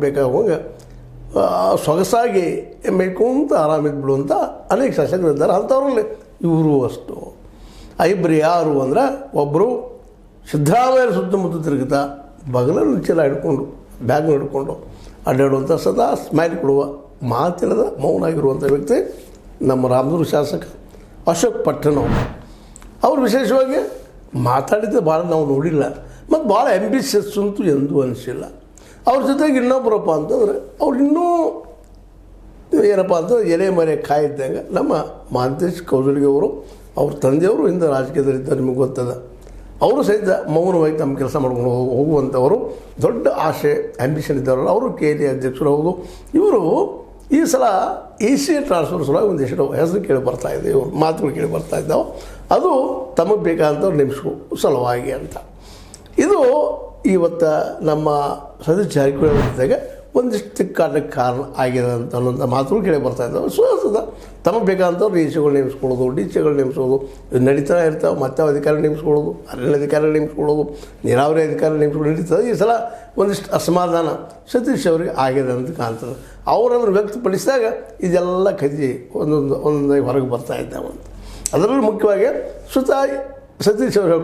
ಬೇಕಾಗುವಂಗೆ ಸೊಗಸಾಗಿ ಮೇಯ್ಕೊಂತ ಆರಾಮಿದ್ಬಿಡು ಅಂತ ಅನೇಕ ಶಾಸಕರಿದ್ದಾರೆ. ಅಂಥವ್ರಲ್ಲಿ ಇವರು ಅಷ್ಟು. ಆ ಇಬ್ಬರು ಯಾರು ಅಂದ್ರೆ, ಒಬ್ಬರು ಸಿದ್ದರಾಮಯ್ಯ ಸುತ್ತಮುತ್ತ ತಿರುಗುತ್ತಾ ಬಗಲಲ್ಲಿ ಚೀಲ ಹಿಡ್ಕೊಂಡು ಬ್ಯಾಗ್ನ ಹಿಡ್ಕೊಂಡು ಅಡ್ಡಾಡುವಂಥ ಸದಾ ಸ್ಮೈಲ್ ಕೊಡುವ ಮಾತಿಲ್ಲದ ಮೌನ ಆಗಿರುವಂಥ ವ್ಯಕ್ತಿ ನಮ್ಮ ರಾಮದುರ್ಗ ಶಾಸಕ ಅಶೋಕ್ ಪಟ್ಟಣವ್. ಅವ್ರು ವಿಶೇಷವಾಗಿ ಮಾತಾಡಿದ್ದು ಭಾಳ ನಾವು ನೋಡಿಲ್ಲ ಮತ್ತು ಭಾಳ ಆಂಬಿಷಿಯಸ್ ಅಂತೂ ಎಂದೂ ಅನಿಸಿಲ್ಲ. ಅವ್ರ ಜೊತೆಗೆ ಇನ್ನೊಬ್ಬರಪ್ಪ ಅಂತಂದ್ರೆ ಅವ್ರು ಇನ್ನೂ ಏನಪ್ಪ ಅಂತಂದ್ರೆ ಎಲೆ ಮರೆ ಕಾಯಿದ್ದಂಗೆ ನಮ್ಮ ಮಹಾಂತೇಶ್ ಕೌಜಲ್ಗಿ ಅವರು, ಅವ್ರ ತಂದೆಯವರು ಹಿಂದೆ ರಾಜಕೀಯದಲ್ಲಿದ್ದ ನಿಮಗೆ ಗೊತ್ತದ. ಅವರು ಸಹಿತ ಮೌನವಾಗಿ ತಮ್ಮ ಕೆಲಸ ಮಾಡ್ಕೊಂಡು ಹೋಗುವಂಥವರು, ದೊಡ್ಡ ಆಸೆ ಆ್ಯಂಬಿಷನ್ ಇದ್ದವರು. ಅವರು KLE ಅಧ್ಯಕ್ಷರು ಹೌದು. ಇವರು ಈ ಸಲ AC ಟ್ರಾನ್ಸ್ಫರ್ ಸಲುವಾಗಿ ಒಂದಿಷ್ಟು ಹೆಸರು ಕೇಳಿ ಬರ್ತಾಯಿದೆ, ಇವರು ಮಾತುಗಳು ಕೇಳಿ ಬರ್ತಾಯಿದ್ದಾವೆ. ಅದು ತಮಗೆ ಬೇಕಾದಂಥವ್ರು ನೇಮಿಸ್ಕೊ ಸಲುವಾಗಿ ಅಂತ. ಇದು ಇವತ್ತು ನಮ್ಮ ಸತೀಶ್ ಜಾರಕಿಹೊಳಿ ಜೊತೆಗೆ ಒಂದಿಷ್ಟು ತಿಕ್ಕಾಟಕ್ಕೆ ಕಾರಣ ಆಗಿದೆ ಅಂತ ಅನ್ನೋಂಥ ಮಾತುಗಳು ಕೇಳಿ ಬರ್ತಾಯಿದ್ದಾವೆ. ಸುದ ತಮಗೆ ಬೇಕಾದಂಥವ್ರು ECಗಳು ನೇಮಿಸ್ಕೊಳ್ಳೋದು, DCಗಳು ನೇಮಿಸೋದು ಇದು ನಡೀತಾ ಇರ್ತಾವೆ. ಮತ್ತೆ ಅಧಿಕಾರಿ ನೇಮಿಸ್ಕೊಳ್ಳೋದು, ಅರಣ್ಯ ಅಧಿಕಾರಿ ನೇಮಿಸ್ಕೊಳ್ಳೋದು, ನೀರಾವರಿ ಅಧಿಕಾರಿ ನೇಮಿಸ್ಕೊಳ್ಳೋದು ನಡೀತದೆ. ಈ ಸಲ ಒಂದಿಷ್ಟು ಅಸಮಾಧಾನ ಸತೀಶ್ ಅವರಿಗೆ ಆಗಿದೆ ಅಂತ ಕಾಣ್ತದೆ. ಅವರನ್ನು ವ್ಯಕ್ತಪಡಿಸಿದಾಗ ಇದೆಲ್ಲ ಕದಿ ಒಂದೊಂದಾಗಿ ಹೊರಗೆ ಬರ್ತಾ ಇದ್ದಾವಂತ. ಅದರಲ್ಲೂ ಮುಖ್ಯವಾಗಿ ಸ್ವತಃ ಸತೀಶ್ ಅವರು